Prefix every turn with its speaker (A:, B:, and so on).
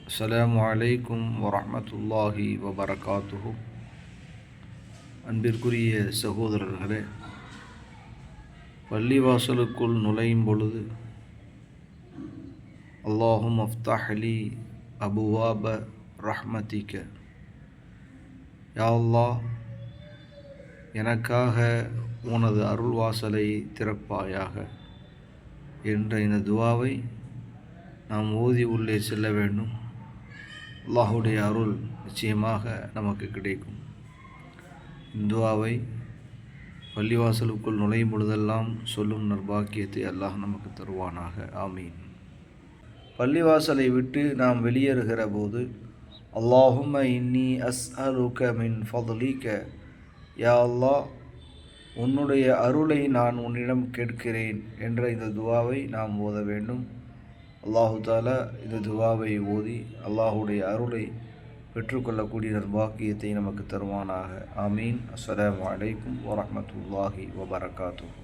A: அஸ்ஸலாமு அலைக்கும் வரஹ்மத்துல்லாஹி வபரகாத்துஹு. அன்பிற்குரிய சகோதரர்களே, பள்ளிவாசலுக்குள் நுழையும் பொழுது அல்லாஹும் அஃப்தஹ்லி அபுவாப ரஹ்மதிக, யா அல்லாஹ், எனக்காக உனது அருள்வாசலை திறப்பாயாக என்ற இந்த துவாவை நாம் ஓதி உள்ளே செல்ல வேண்டும். அல்லாஹுடைய அருள் நிச்சயமாக நமக்கு கிடைக்கும். இந்த துவாவை பள்ளிவாசலுக்குள் நுழையும் பொழுதெல்லாம் சொல்லும் நற்பாக்கியத்தை அல்லாஹ் நமக்கு தருவானாக. ஆமீன். பள்ளிவாசலை விட்டு நாம் வெளியேறுகிற போது அல்லாஹும்ம இன்னி அஸ்அலுக மின் ஃபضலிக, யா அல்லாஹ், உன்னுடைய அருளை நான் உன்னிடம் கேட்கிறேன் என்ற இந்த துவாவை நாம் ஓத வேண்டும். அல்லாஹு தாலா இந்த துவாவை ஓதி அல்லாஹுடைய அருளை பெற்றுக்கொள்ளக்கூடிய நற்பாக்கியத்தை நமக்கு தருவானாக. ஆமீன். அஸ்ஸலாமு அலைக்கும் வரஹ்மத்துல்லாஹி வபரகாத்துஹு.